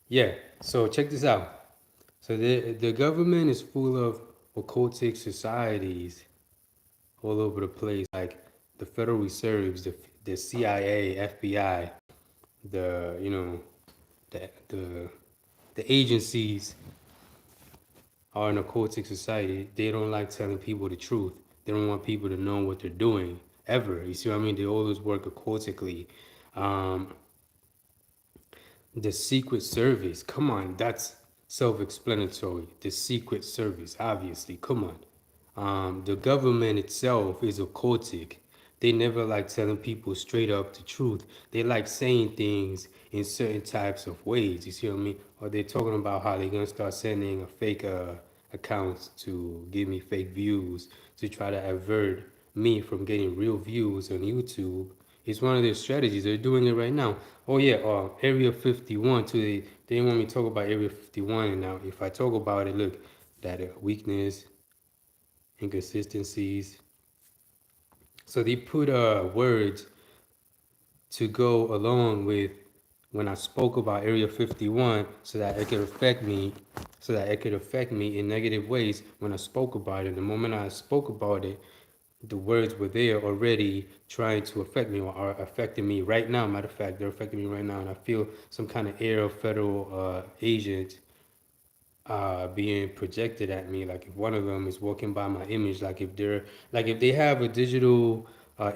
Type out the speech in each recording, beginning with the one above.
Yeah. So check this out. So the government is full of occultic societies all over the place, like the Federal Reserves, the CIA, FBI, the the the agencies are an occultic society. They don't like telling people the truth. They don't want people to know what they're doing ever. You see what I mean? They always work occultically. Um, the Secret Service, come on, that's self-explanatory. The Secret Service, obviously, come on. The government itself is occultic. They never like telling people straight up the truth. They like saying things in certain types of ways. You see what I mean? Or they're talking about how they're gonna start sending a fake accounts to give me fake views to try to avert me from getting real views on YouTube. It's one of their strategies. They're doing it right now. Oh yeah, Area 51 too. They didn't want me to talk about Area 51, and now if I talk about it, look, that weakness, inconsistencies. So they put words to go along with when I spoke about Area 51, so that it could affect me, in negative ways when I spoke about it. The moment I spoke about it, the words were there already trying to affect me or are affecting me right now. Matter of fact, they're affecting me right now, and I feel some kind of air of federal agent being projected at me. Like if one of them is walking by my image, like if they have a digital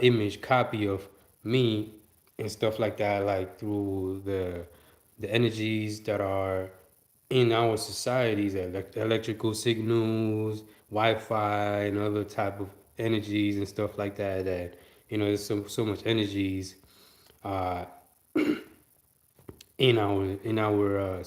image copy of me and stuff like that, like through the energies that are in our societies, electrical signals, Wi-Fi, and other type of energies and stuff like that. That there's so much energies uh, in our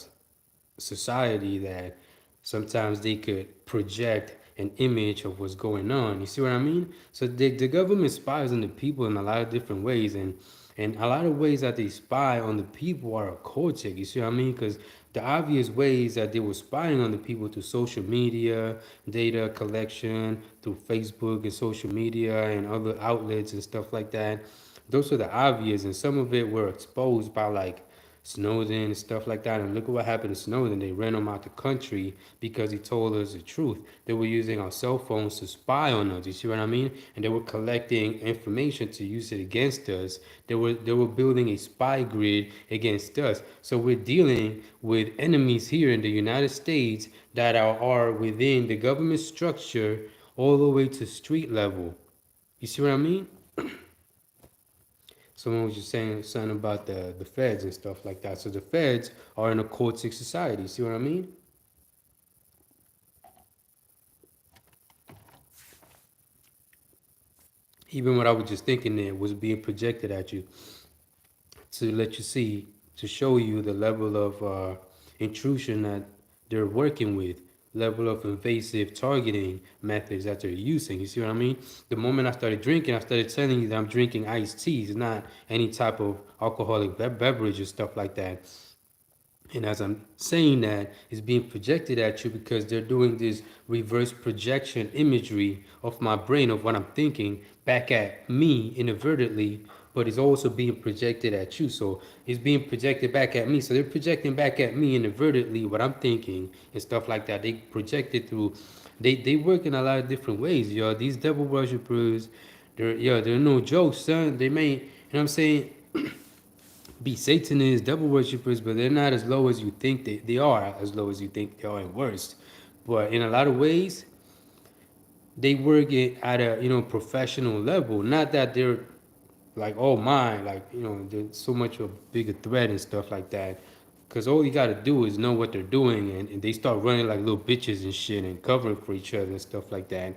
society that sometimes they could project an image of what's going on. You see what I mean? So the government spies on the people in a lot of different ways, and a lot of ways that they spy on the people are occultic. You see what I mean? Because the obvious ways that they were spying on the people through social media, data collection, through Facebook and social media and other outlets and stuff like that. Those are the obvious, and some of it were exposed by like Snowden and stuff like that. And look at what happened to Snowden. They ran him out the country because he told us the truth. They were using our cell phones to spy on us. You see what I mean? And they were collecting information to use it against us. They were building a spy grid against us. So we're dealing with enemies here in the United States that are within the government structure all the way to street level. You see what I mean? Someone was just saying something about the feds and stuff like that. So the feds are in a cultic society. See what I mean? Even what I was just thinking there was being projected at you to let you see, to show you the level of intrusion that they're working with, level of invasive targeting methods that they're using. You see what I mean? The moment I started drinking, I started telling you that I'm drinking iced teas, not any type of alcoholic beverage or stuff like that. And as I'm saying that, it's being projected at you because they're doing this reverse projection imagery of my brain, of what I'm thinking, back at me inadvertently, but it's also being projected at you. So it's being projected back at me. So they're projecting back at me inadvertently what I'm thinking and stuff like that. They project it through, they work in a lot of different ways, yo. These devil worshippers, they're no jokes, son. They may, what I'm saying? Be Satanists, devil worshippers, but they're not as low as you think they are, as low as you think they are and worse. But in a lot of ways, they work it at a professional level. Not that they're like, oh my, like they're so much of a bigger threat and stuff like that. Cause all you gotta do is know what they're doing, and they start running like little bitches and shit and covering for each other and stuff like that,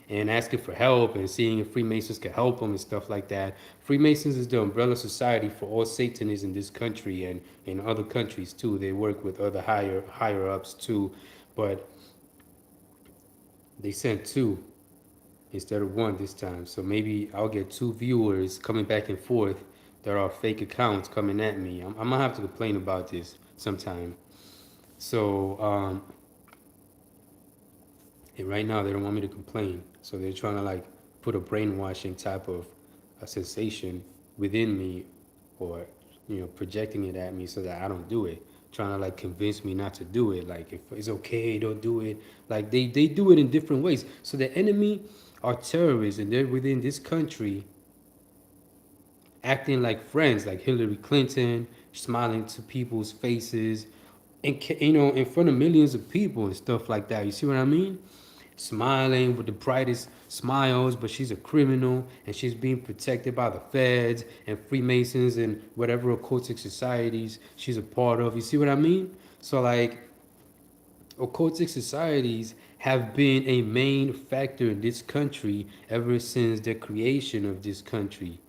and asking for help and seeing if Freemasons can help them and stuff like that. Freemasons is the umbrella society for all Satanists in this country and in other countries too. They work with other higher ups too, but they sent two instead of one this time. So maybe I'll get two viewers coming back and forth that are fake accounts coming at me. I'm gonna have to complain about this sometime. So and right now they don't want me to complain. So they're trying to like put a brainwashing type of a sensation within me, or projecting it at me so that I don't do it. trying to like convince me not to do it. Like if it's okay, don't do it. Like they do it in different ways. So the enemy are terrorists, and they're within this country acting like friends, like Hillary Clinton, smiling to people's faces, and in front of millions of people and stuff like that. You see what I mean? Smiling with the brightest smiles, but she's a criminal and she's being protected by the feds and Freemasons and whatever occultic societies she's a part of. You see what I mean? So like occultic societies have been a main factor in this country ever since the creation of this country.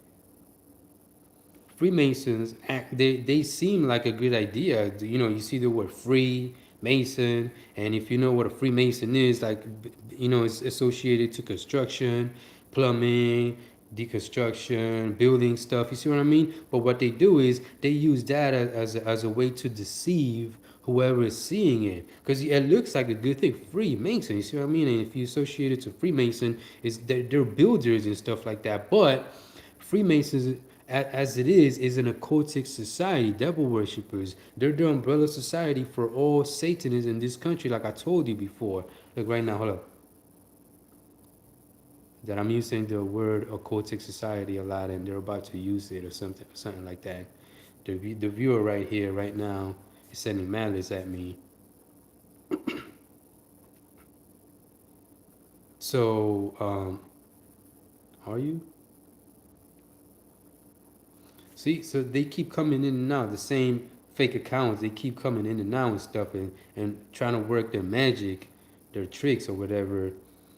Freemasons act, they seem like a good idea. You see the word free mason, and if you know what a freemason is, like it's associated to construction, plumbing, deconstruction, building stuff. You see what I mean? But what they do is they use that as a way to deceive whoever is seeing it, because it looks like a good thing. Freemason, you see what I mean? And if you associate it to Freemason, is they're builders and stuff like that. But Freemasons, as it is an occultic society, devil worshippers. They're the umbrella society for all Satanists in this country, like I told you before. Look right now, hold up. That I'm using the word occultic society a lot, and they're about to use it or something like that. The viewer right here, right now, is sending malice at me. So, are you? See, so they keep coming in and out. The same fake accounts, they keep coming in and out and stuff, and trying to work their magic, their tricks or whatever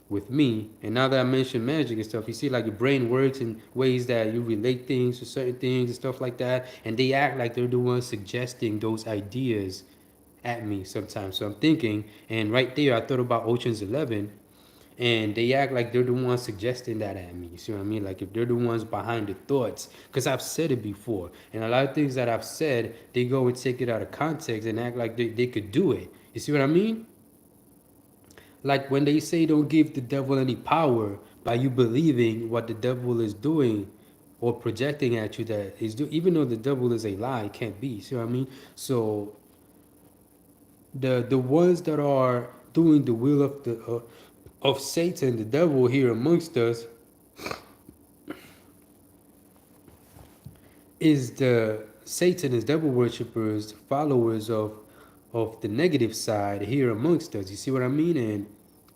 with me. And now that I mentioned magic and stuff, you see like your brain works in ways that you relate things to certain things and stuff like that. And they act like they're the ones suggesting those ideas at me sometimes. So I'm thinking, and right there I thought about Ocean's 11, and they act like they're the ones suggesting that at me. You see what I mean? Like if they're the ones behind the thoughts, because I've said it before, and a lot of things that I've said, they go and take it out of context and act like they could do it. You see what I mean? Like when they say don't give the devil any power by you believing what the devil is doing or projecting at you that is do, even though the devil is a lie, it can't be. You see what I mean? So the ones that are doing the will of Satan, the devil here amongst us, is the Satan is devil worshippers, followers of the negative side here amongst us. You see what I mean? And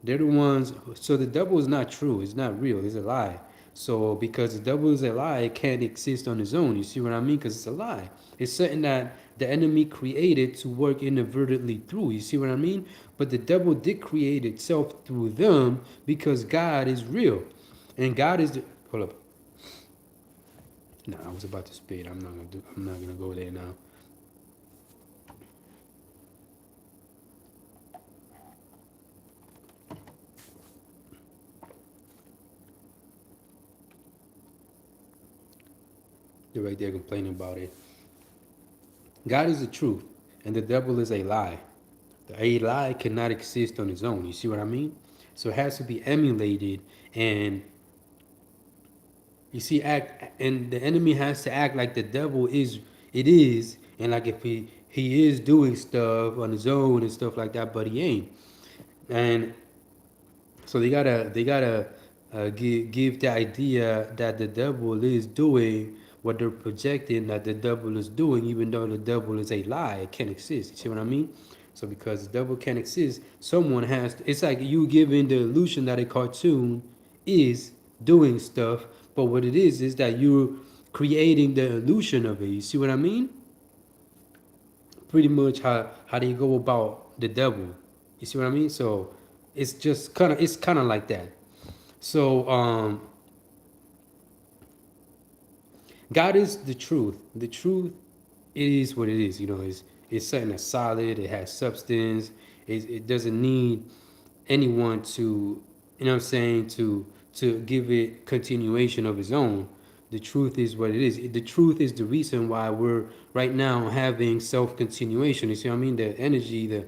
they're the ones. So the devil is not true. It's not real. It's a lie. So because the devil is a lie, it can't exist on its own. You see what I mean? Because it's a lie. It's something that the enemy created to work inadvertently through. You see what I mean? But the devil did create itself through them because God is real, and God is the. Hold up. No, I was about to spit. I'm not gonna go there now. They're right there complaining about it. God is the truth, and the devil is a lie. A lie cannot exist on its own. You see what I mean? So it has to be emulated, and you see, act, and the enemy has to act like the devil is. It is, and like if he is doing stuff on his own and stuff like that, but he ain't. And so they gotta give the idea that the devil is doing what they're projecting that the devil is doing, even though the devil is a lie. It can't exist. You see what I mean? So because the devil can't exist, someone has to, it's like you giving the illusion that a cartoon is doing stuff, but what it is that you're creating the illusion of it. You see what I mean? Pretty much how they go about the devil. You see what I mean? So it's kind of like that. So God is the truth. The truth is what it is. It's something that's solid. It has substance. It doesn't need anyone to, what I'm saying, to give it continuation of its own. The truth is what it is. The truth is the reason why we're right now having self continuation. You see what I mean? The energy,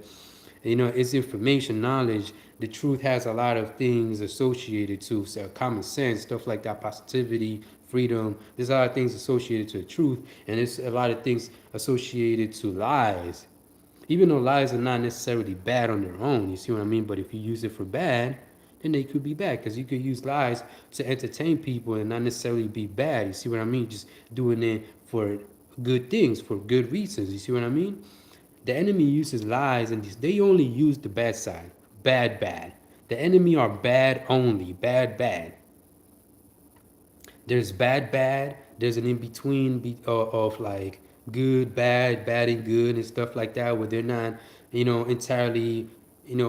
it's information, knowledge. The truth has a lot of things associated to, so common sense, stuff like that, positivity, freedom. There's a lot of things associated to the truth, and there's a lot of things associated to lies. Even though lies are not necessarily bad on their own, you see what I mean? But if you use it for bad, then they could be bad because you could use lies to entertain people and not necessarily be bad. You see what I mean? Just doing it for good things, for good reasons. You see what I mean? The enemy uses lies and they only use the bad side. Bad, bad. The enemy are bad only. Bad, bad. There's bad, bad. There's an in between of like good, bad, bad and good and stuff like that, where they're not, entirely,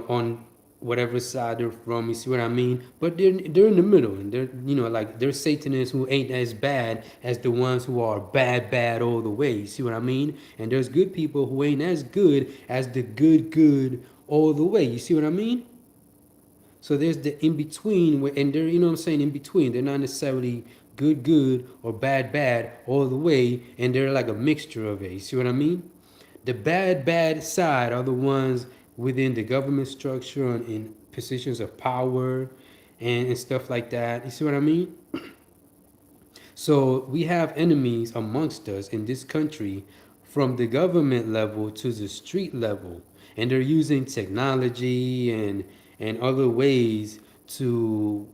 on whatever side they're from. You see what I mean? But they're in the middle, and they're, like there's Satanists who ain't as bad as the ones who are bad, bad all the way. You see what I mean? And there's good people who ain't as good as the good, good all the way. You see what I mean? So there's the in between, and they're, what I'm saying, in between. They're not necessarily good, good, or bad, bad all the way, and they're like a mixture of it. You see what I mean? The bad, bad side are the ones within the government structure and in positions of power and stuff like that. You see what I mean? So we have enemies amongst us in this country from the government level to the street level. And they're using technology and other ways to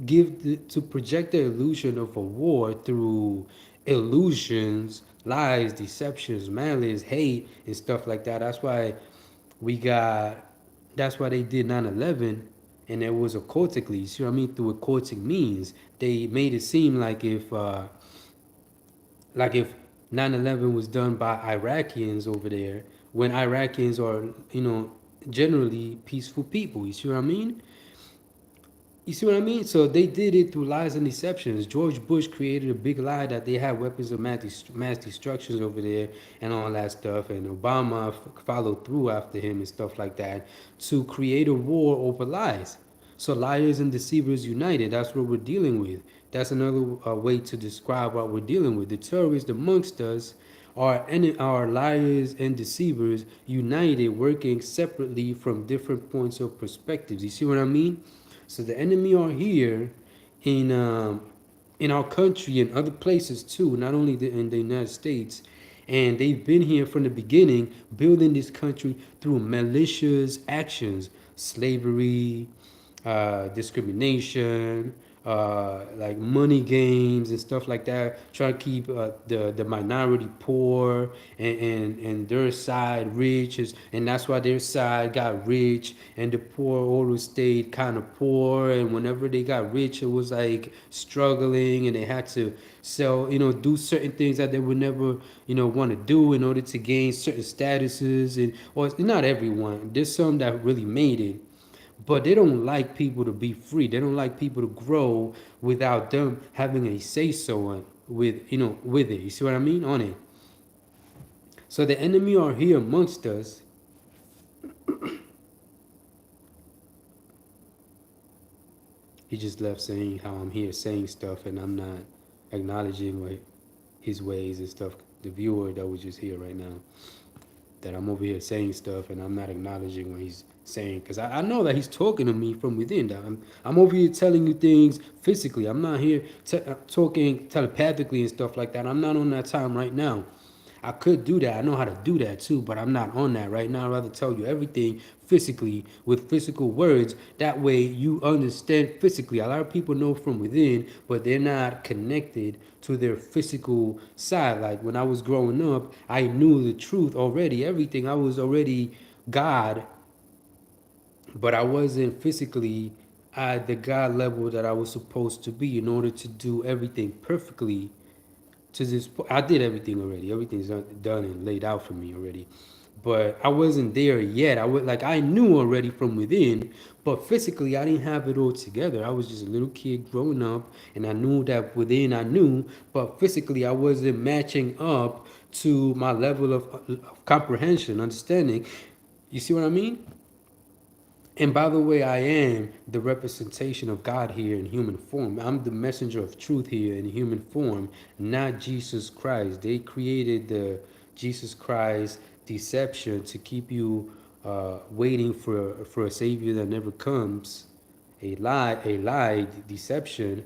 to project the illusion of a war through illusions, lies, deceptions, malice, hate, and stuff like that. We got that's why they did 9/11, and it was occultically. You see what I mean? Through occultic means, they made it seem like if 9/11 was done by Iraqis over there, when Iraqis are, generally peaceful people. You see what I mean? You see what I mean? So they did it through lies and deceptions. George Bush created a big lie that they had weapons of mass destruction over there and all that stuff. And Obama followed through after him and stuff like that to create a war over lies. So liars and deceivers united. That's what we're dealing with. That's another way to describe what we're dealing with. The terrorists amongst us are liars and deceivers united, working separately from different points of perspectives. You see what I mean? So the enemy are here in um, in our country and other places too, not only in the United States. And they've been here from the beginning, building this country through malicious actions, slavery, discrimination, like money games and stuff like that. Try to keep the minority poor and their side rich, and that's why their side got rich, and the poor always stayed kind of poor. And whenever they got rich, it was like struggling, and they had to sell, do certain things that they would never, want to do in order to gain certain statuses. And or not everyone. There's some that really made it, but they don't like people to be free. They don't like people to grow without them having a say so on with with it. You see what I mean? On it. So the enemy are here amongst us. He just left saying how I'm here saying stuff and I'm not acknowledging what his ways and stuff. The viewer that was just here right now, that I'm over here saying stuff and I'm not acknowledging what he's saying, because I know that he's talking to me from within. That I'm over here telling you things physically. I'm not here talking telepathically and stuff like that. I'm not on that time right now. I could do that. I know how to do that too, but I'm not on that right now. I'd rather tell you everything physically with physical words. That way you understand physically. A lot of people know from within, but they're not connected to their physical side. Like when I was growing up, I knew the truth already, everything. I was already God, but I wasn't physically at the God level that I was supposed to be in order to do everything perfectly to this point. I did everything already. Everything's done and laid out for me already. But I wasn't there yet. I knew already from within, but physically I didn't have it all together. I was just a little kid growing up, and I knew that within I knew, but physically I wasn't matching up to my level of comprehension, understanding. You see what I mean? And by the way, I am the representation of God here in human form. I'm the messenger of truth here in human form, not Jesus Christ. They created the Jesus Christ deception to keep you waiting for a savior that never comes, a lie deception,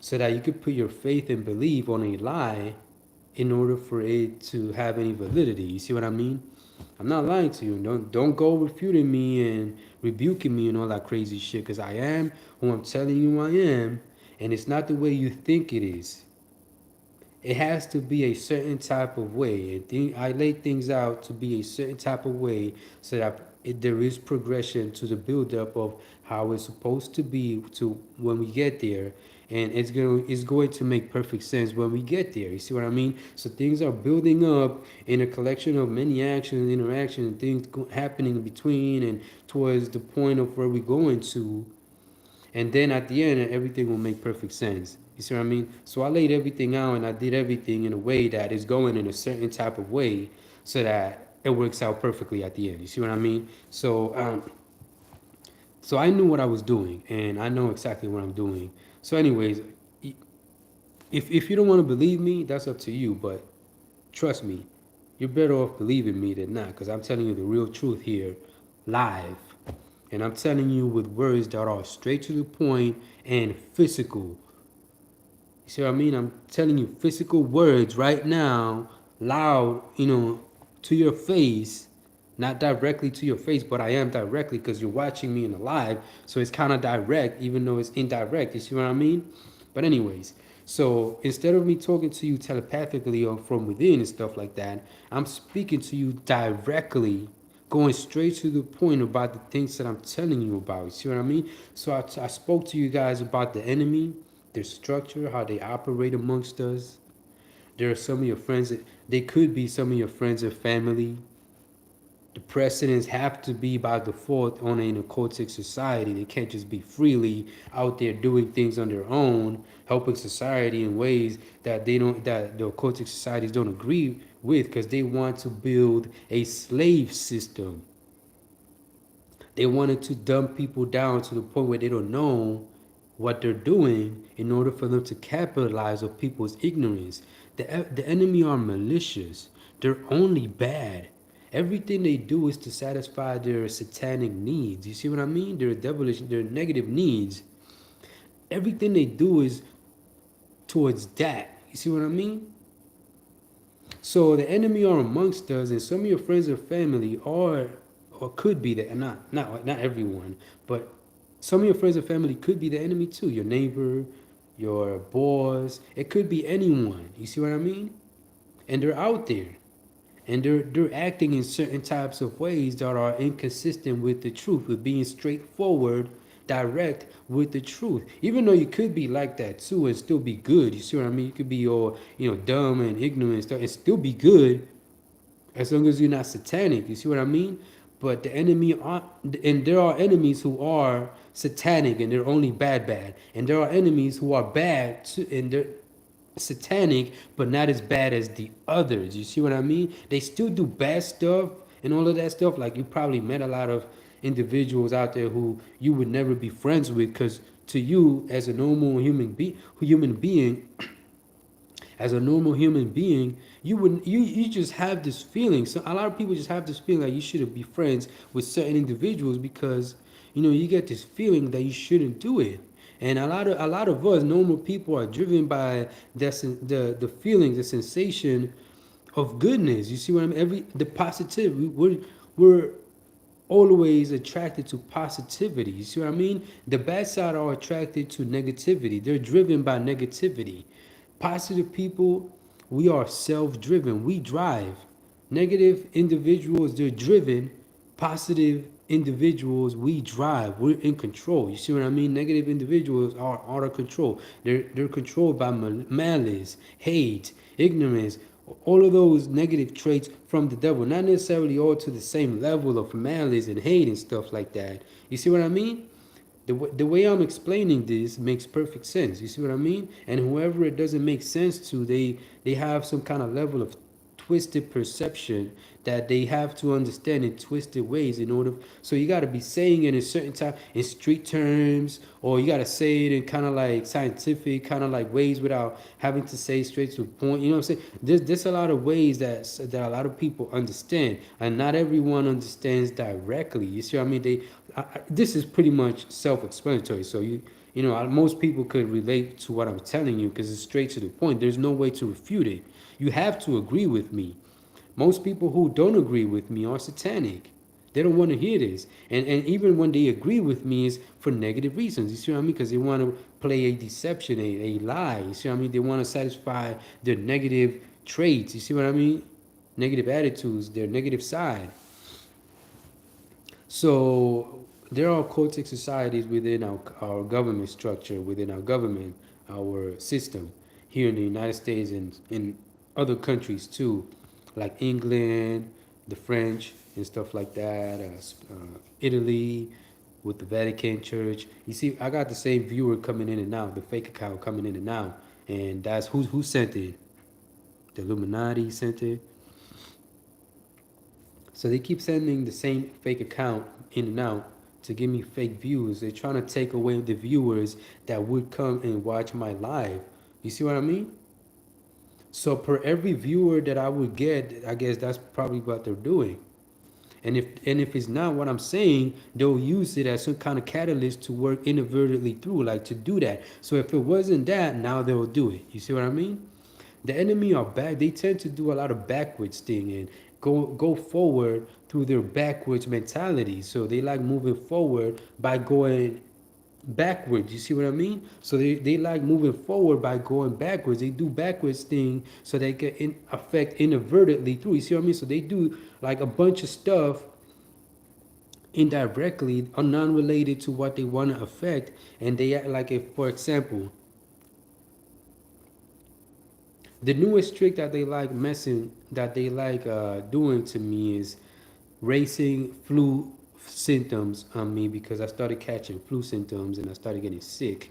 so that you could put your faith and belief on a lie in order for it to have any validity. You see what I mean? I'm not lying to you. Don't go refuting me and rebuking me and all that crazy shit, because I am who I'm telling you I am, and it's not the way you think it is. It has to be a certain type of way. I lay things out to be a certain type of way so that there is progression to the buildup of how it's supposed to be to when we get there, and it's going to make perfect sense when we get there. You see what I mean? So things are building up in a collection of many actions, interactions, and things happening in between and towards the point of where we're going to, and then at the end everything will make perfect sense. You see what I mean? So I laid everything out and I did everything in a way that is going in a certain type of way so that it works out perfectly at the end. You see what I mean? So I knew what I was doing and I know exactly what I'm doing. So anyways, if you don't want to believe me, that's up to you, but trust me, you're better off believing me than not, because I'm telling you the real truth here live. And I'm telling you with words that are straight to the point and physical. You see what I mean? I'm telling you physical words right now, loud, to your face. Not directly to your face, but I am directly because you're watching me in the live. So it's kind of direct, even though it's indirect. You see what I mean? But, anyways, so instead of me talking to you telepathically or from within and stuff like that, I'm speaking to you directly, going straight to the point about the things that I'm telling you about. You see what I mean? So I spoke to you guys about the enemy, their structure, how they operate amongst us. There are some of your friends that they could be some of your friends and family. The precedents have to be by default on an occultic society. They can't just be freely out there doing things on their own, helping society in ways that that the occultic societies don't agree with, because they want to build a slave system. They wanted to dumb people down to the point where they don't know what they're doing in order for them to capitalize on people's ignorance. The enemy are malicious. They're only bad. Everything they do is to satisfy their satanic needs. You see what I mean? Their devilish, their negative needs. Everything they do is towards that. You see what I mean? So the enemy are amongst us, and some of your friends or family are, or could be that, not everyone, but some of your friends or family could be the enemy too. Your neighbor, your boss, it could be anyone. You see what I mean? And they're out there, and they're acting in certain types of ways that are inconsistent with the truth, with being straightforward, direct with the truth. Even though you could be like that too and still be good. You see what I mean? You could be all dumb and ignorant and stuff and still be good, as long as you're not satanic. You see what I mean? But the enemy are, and there are enemies who are satanic and they're only bad, and there are enemies who are bad too, and they're satanic but not as bad as the others. You see what I mean? They still do bad stuff and all of that stuff. Like, you probably met a lot of individuals out there who you would never be friends with, because to you as a normal human being, as a normal human being, you just have this feeling. So a lot of people just have this feeling like you shouldn't be friends with certain individuals, because you get this feeling that you shouldn't do it. And a lot of us normal people are driven by the feelings, the sensation of goodness. You see what I mean? The positive. We're always attracted to positivity. You see what I mean? The bad side are attracted to negativity. They're driven by negativity. Positive people, we are self-driven. We drive. Negative individuals, they're driven. Positive individuals, we drive. We're in control. You see what I mean? Negative individuals are out of control. They're controlled by malice, hate, ignorance, all of those negative traits from the devil. Not necessarily all to the same level of malice and hate and stuff like that. You see what I mean? The way I'm explaining this makes perfect sense. You see what I mean? And whoever it doesn't make sense to, they have some kind of level of twisted perception that they have to understand in twisted ways in order. So you got to be saying it in certain time in street terms, or you got to say it in kind of like scientific kind of like ways without having to say straight to the point. You know what I'm saying? There's a lot of ways that a lot of people understand, and not everyone understands directly. You see what I mean? This is pretty much self-explanatory. So most people could relate to what I'm telling you because it's straight to the point. There's no way to refute it. You have to agree with me. Most people who don't agree with me are satanic. They don't want to hear this. And even when they agree with me, is for negative reasons. You see what I mean? Because they want to play a deception, a lie. You see what I mean? They want to satisfy their negative traits. You see what I mean? Negative attitudes, their negative side. So there are cultic societies within our government structure, within our government, our system here in the United States and in other countries too, like England, the French, and stuff like that, Italy with the Vatican Church. You see, I got the same viewer coming in and out, the fake account coming in and out, and that's who sent it. The Illuminati sent it. So they keep sending the same fake account in and out to give me fake views. They're trying to take away the viewers that would come and watch my live. You see what I mean? So per every viewer that I would get, I guess that's probably what they're doing. And if it's not what I'm saying, they'll use it as some kind of catalyst to work inadvertently through, like to do that. So if it wasn't that, now they'll do it. You see what I mean? The enemy are back. They tend to do a lot of backwards thing and go forward through their backwards mentality. So they like moving forward by going backwards. You see what I mean? So they like moving forward by going backwards. They do backwards thing so they can affect inadvertently through. You see what I mean? So they do like a bunch of stuff indirectly or non-related to what they want to affect, and they act like, if for example, the newest trick that they like doing to me is racing flu symptoms on me, because I started catching flu symptoms and I started getting sick.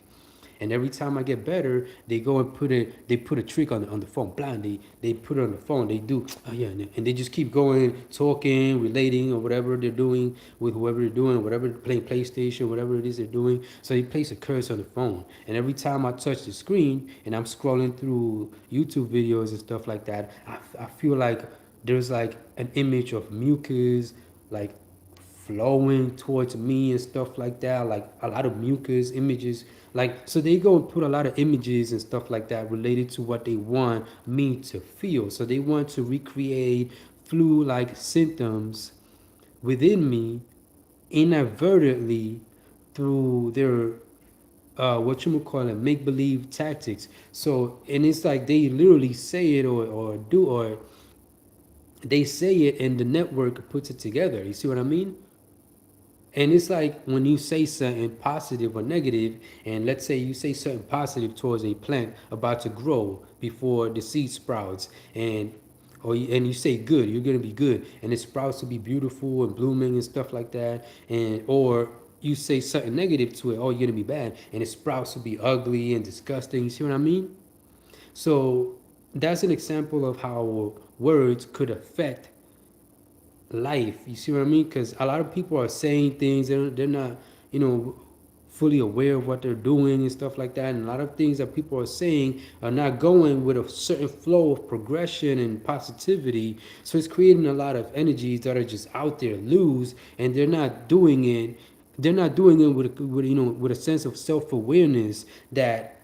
And every time I get better, they go and put a trick on the phone. Blind, they put it on the phone. They do, oh yeah, and they just keep going, talking, relating, or whatever they're doing with whoever they're doing, whatever playing PlayStation, whatever it is they're doing. So they place a curse on the phone. And every time I touch the screen and I'm scrolling through YouTube videos and stuff like that, I feel like there's like an image of mucus, like flowing towards me and stuff like that, like a lot of mucus images. Like, so they go and put a lot of images and stuff like that related to what they want me to feel. So they want to recreate flu-like symptoms within me inadvertently through their what you would call it, make believe tactics. So, and it's like they literally say it or they say it and the network puts it together. You see what I mean? And it's like when you say something positive or negative, and let's say you say something positive towards a plant about to grow before the seed sprouts, and you say good, you're gonna be good, and it sprouts to be beautiful and blooming and stuff like that, and or you say something negative to it, oh, you're gonna be bad, and it sprouts to be ugly and disgusting. You see what I mean? So that's an example of how words could affect life. You see what I mean? Because a lot of people are saying things, they're not, you know, fully aware of what they're doing and stuff like that. And a lot of things that people are saying are not going with a certain flow of progression and positivity. So it's creating a lot of energies that are just out there loose, and they're not doing it. They're not doing it with a sense of self-awareness that,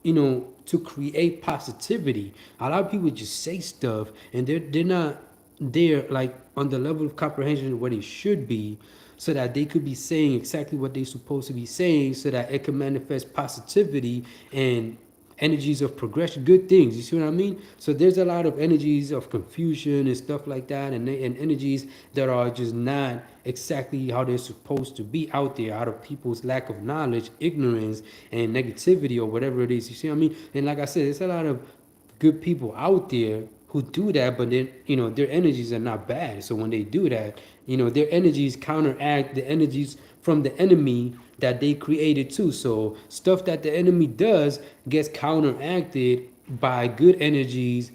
to create positivity. A lot of people just say stuff and they're not there like on the level of comprehension of what it should be, so that they could be saying exactly what they're supposed to be saying, so that it can manifest positivity and energies of progression, good things. You see what I mean? So there's a lot of energies of confusion and stuff like that, and energies that are just not exactly how they're supposed to be out there, out of people's lack of knowledge, ignorance, and negativity, or whatever it is. You see what I mean? And like I said, there's a lot of good people out there who do that, but then their energies are not bad. So when they do that, their energies counteract the energies from the enemy that they created too. So stuff that the enemy does gets counteracted by good energies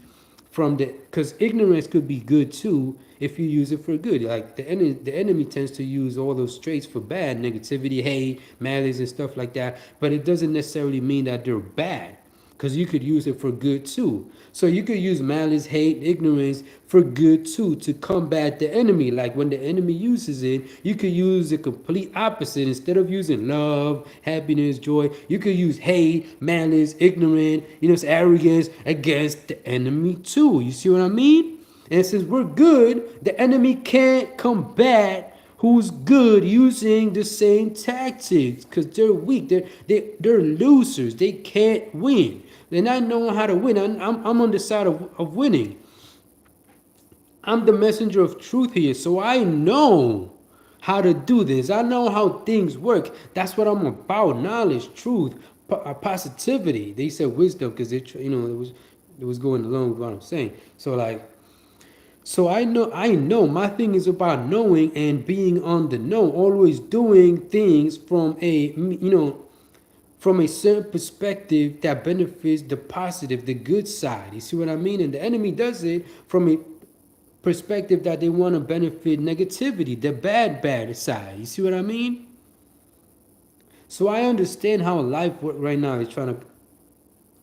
from because ignorance could be good too if you use it for good. Like the enemy tends to use all those traits for bad, negativity, hate, malice, and stuff like that. But it doesn't necessarily mean that they're bad, because you could use it for good too. So you could use malice, hate, ignorance for good too, to combat the enemy. Like when the enemy uses it, you could use the complete opposite. Instead of using love, happiness, joy, you could use hate, malice, ignorance, arrogance against the enemy too. You see what I mean? And since we're good, the enemy can't combat who's good using the same tactics, because they're weak. They're losers. They can't win. They're not knowing how to win. I'm on the side of winning. I'm the messenger of truth here, so I know how to do this. I know how things work. That's what I'm about: knowledge, truth, positivity. They said wisdom because it was going along with what I'm saying. So I know my thing is about knowing and being on the know, always doing things from a certain perspective that benefits the positive, the good side. You see what I mean? And the enemy does it from a perspective that they want to benefit negativity, the bad side. You see what I mean? So I understand how life right now is trying to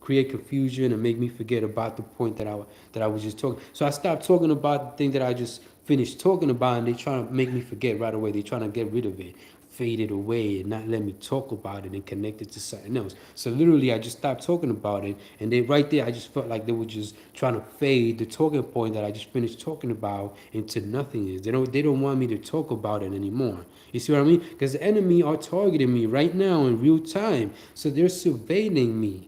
create confusion and make me forget about the point that I was just talking. So I stopped talking about the thing that I just finished talking about, and they trying to make me forget right away. They trying to get rid of it, fade it away, and not let me talk about it and connect it to something else. So literally, I just stopped talking about it, and they right there, I just felt like they were just trying to fade the talking point that I just finished talking about into nothingness. They don't want me to talk about it anymore. You see what I mean? Because the enemy are targeting me right now in real time, so they're surveilling me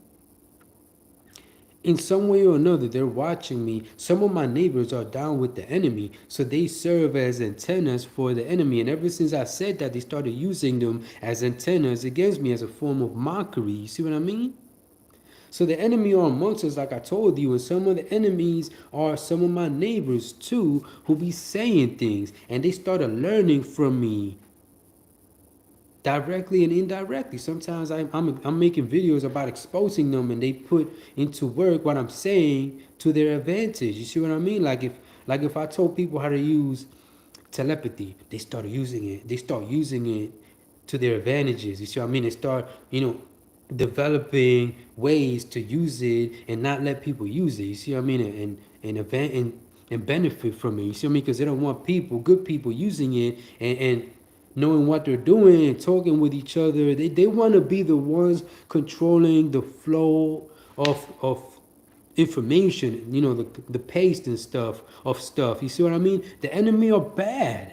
in some way or another. They're watching me. Some of my neighbors are down with the enemy, so they serve as antennas for the enemy. And ever since I said that, they started using them as antennas against me as a form of mockery. You see what I mean? So the enemy are amongst us, like I told you, and some of the enemies are some of my neighbors too, who be saying things, and they started learning from me directly and indirectly. Sometimes I'm making videos about exposing them, and they put into work what I'm saying to their advantage. You see what I mean? Like if I told people how to use telepathy, they start using it. They start using it to their advantages. You see what I mean? They start developing ways to use it and not let people use it. You see what I mean? And benefit from it. You see what I mean? Because they don't want good people using it and knowing what they're doing and talking with each other. They want to be the ones controlling the flow of information, the pace and stuff of stuff. You see what I mean? The enemy are bad.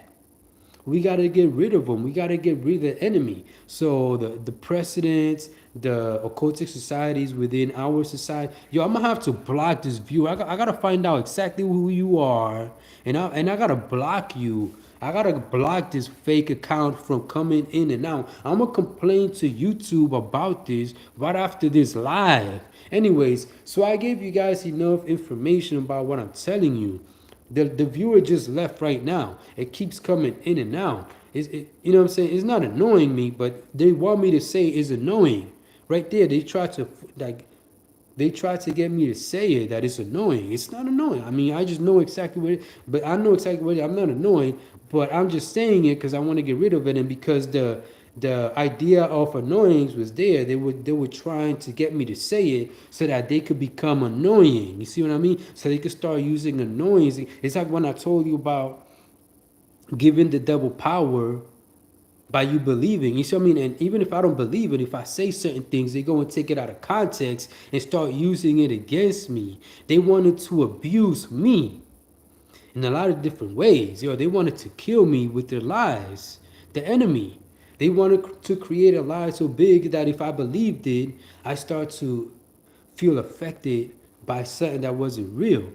We got to get rid of them. We got to get rid of the enemy. So the precedents, the occultic societies within our society. Yo, I'm gonna have to block this view. I gotta find out exactly who you are, and I gotta block you. I gotta block this fake account from coming in and out. I'm gonna complain to YouTube about this right after this live. Anyways, so I gave you guys enough information about what I'm telling you. The viewer just left right now. It keeps coming in and out. You know what I'm saying? It's not annoying me, but they want me to say it's annoying. Right there, they try to get me to say it that it's annoying. It's not annoying. I mean, I just know exactly what it, but I know exactly what it, I'm not annoying, but I'm just saying it because I want to get rid of it, and because the idea of annoyance was there. They were trying to get me to say it so that they could become annoying. You see what I mean? So they could start using annoyance. It's like when I told you about giving the devil power by you believing. You see what I mean? And even if I don't believe it, if I say certain things, they go and take it out of context and start using it against me. They wanted to abuse me in a lot of different ways. They wanted to kill me with their lies. The enemy. They wanted to create a lie so big that if I believed it, I start to feel affected by something that wasn't real.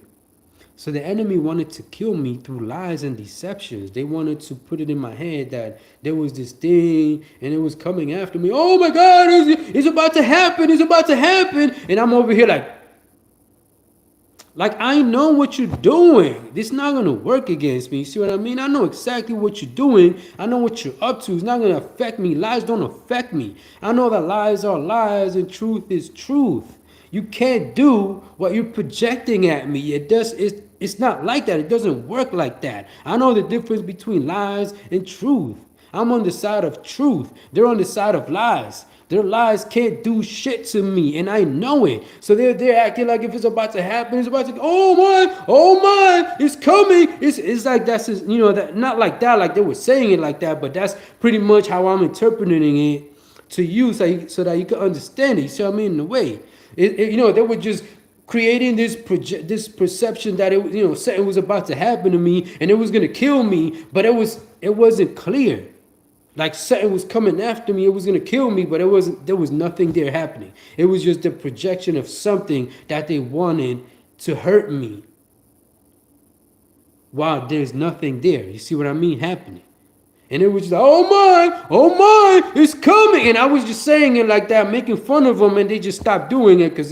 So the enemy wanted to kill me through lies and deceptions. They wanted to put it in my head that there was this thing and it was coming after me. Oh my God, it's about to happen. It's about to happen. And I'm over here like I know what you're doing. This is not going to work against me. You see what I mean? I know exactly what you're doing. I know what you're up to. It's not going to affect me. Lies don't affect me. I know that lies are lies and truth is truth. You can't do what you're projecting at me. It's not like that. It doesn't work like that. I know the difference between lies and truth. I'm on the side of truth. They're on the side of lies. Their lies can't do shit to me, and I know it. So they're acting like if it's about to happen, it's about to. Oh my, it's coming. It's like that's just, that not like that, like they were saying it like that, but that's pretty much how I'm interpreting it to you, so that you can understand it. You see what I mean? In a way, they were just creating this perception that something was about to happen to me and it was gonna kill me, but it wasn't clear. Like something was coming after me, it was gonna kill me, but there was nothing there happening. It was just the projection of something that they wanted to hurt me. While there's nothing there. You see what I mean happening? And it was just like, oh my, it's coming. And I was just saying it like that, making fun of them, and they just stopped doing it because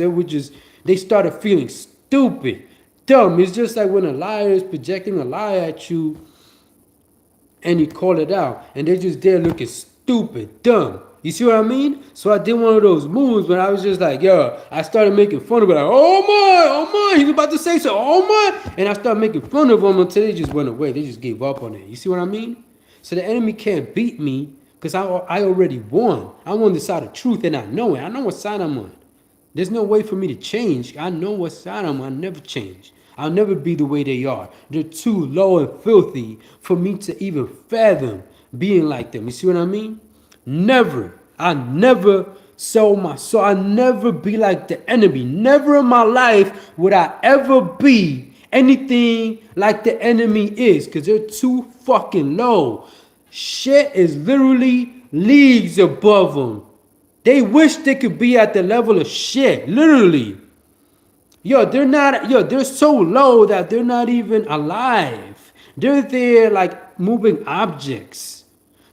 they started feeling stupid, dumb. It's just like when a liar is projecting a lie at you and you call it out, and they're just there looking stupid, dumb. You see what I mean? So I did one of those moves, but I was just like, yo, I started making fun of it, like, oh my, he's about to say so, oh my. And I started making fun of them until they just went away. They just gave up on it. You see what I mean? So the enemy can't beat me because I already won. I'm on the side of truth, and I know it. I know what side I'm on. There's no way for me to change. I know what side I'm on. I'll never change. I'll never be the way they are. They're too low and filthy for me to even fathom being like them. You see what I mean? Never. I never sell my soul. I never be like the enemy. Never in my life would I ever be anything like the enemy is, because they're too fucking low. Shit is literally leagues above them. They wish they could be at the level of shit, literally. They're so low that they're not even alive. They're there like moving objects.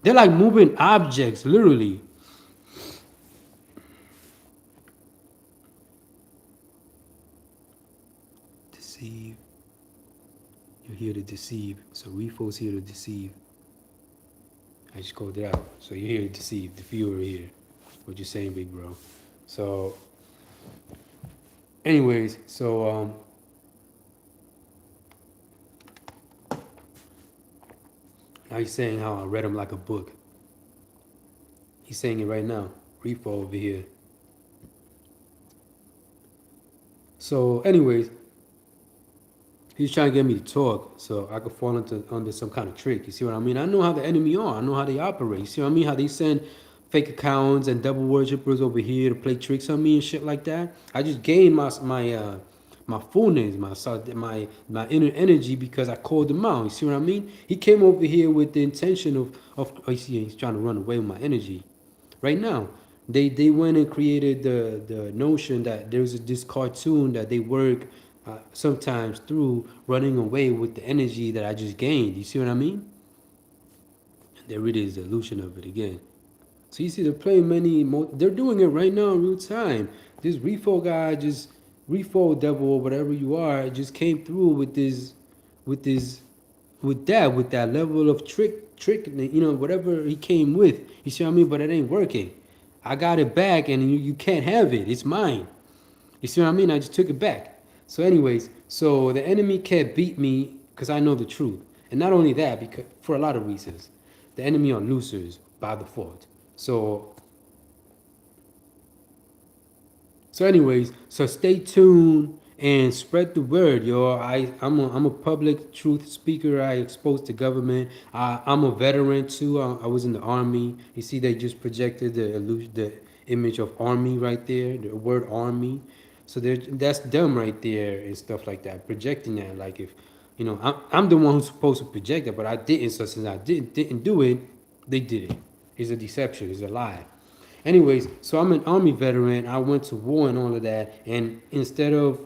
They're like moving objects, literally. Deceive. You're here to deceive. So Refo's here to deceive. I just called it out. So you're here to deceive. The viewer here. What you saying, big bro? So, anyways, now he's saying how I read him like a book. He's saying it right now. Refo over here. So, anyways, he's trying to get me to talk so I could fall under some kind of trick. You see what I mean? I know how the enemy are. I know how they operate. You see what I mean? How they send fake accounts and devil worshippers over here to play tricks on me and shit like that. I just gained my fullness, my inner energy because I called him out. You see what I mean? He came over here with the intention of he's trying to run away with my energy. Right now, they went and created the notion that there's this cartoon that they work sometimes through running away with the energy that I just gained. You see what I mean? There really is the illusion of it again. So you see, they're playing they're doing it right now in real time. This Refo guy, just Refo devil or whatever you are, just came through with this, with that level of trick, whatever he came with. You see what I mean? But it ain't working. I got it back, and you can't have it. It's mine. You see what I mean? I just took it back. So, anyways, so the enemy can't beat me because I know the truth, and not only that, because for a lot of reasons, the enemy are losers by default. So anyways, so stay tuned and spread the word, yo. I'm a public truth speaker. I expose the government. I'm a veteran too. I was in the army. You see, they just projected the image of army right there, the word army. So that's them right there and stuff like that, projecting that. Like if, I'm the one who's supposed to project it, but I didn't. So since I didn't do it, they did it. It's a deception. It's a lie. Anyways, so I'm an army veteran. I went to war and all of that. And instead of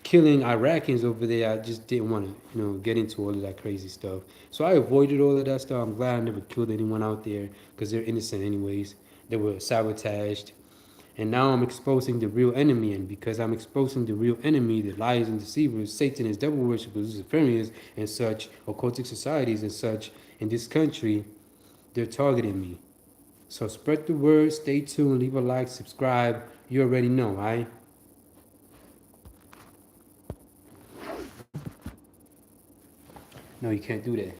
killing Iraqis over there, I just didn't want to, get into all of that crazy stuff. So I avoided all of that stuff. I'm glad I never killed anyone out there because they're innocent anyways. They were sabotaged. And now I'm exposing the real enemy. And because I'm exposing the real enemy, the liars and deceivers, Satanists, devil worshippers, Luciferians, and such, occultic societies and such in this country, they're targeting me. So spread the word, stay tuned, leave a like, subscribe. You already know, right? No, you can't do that.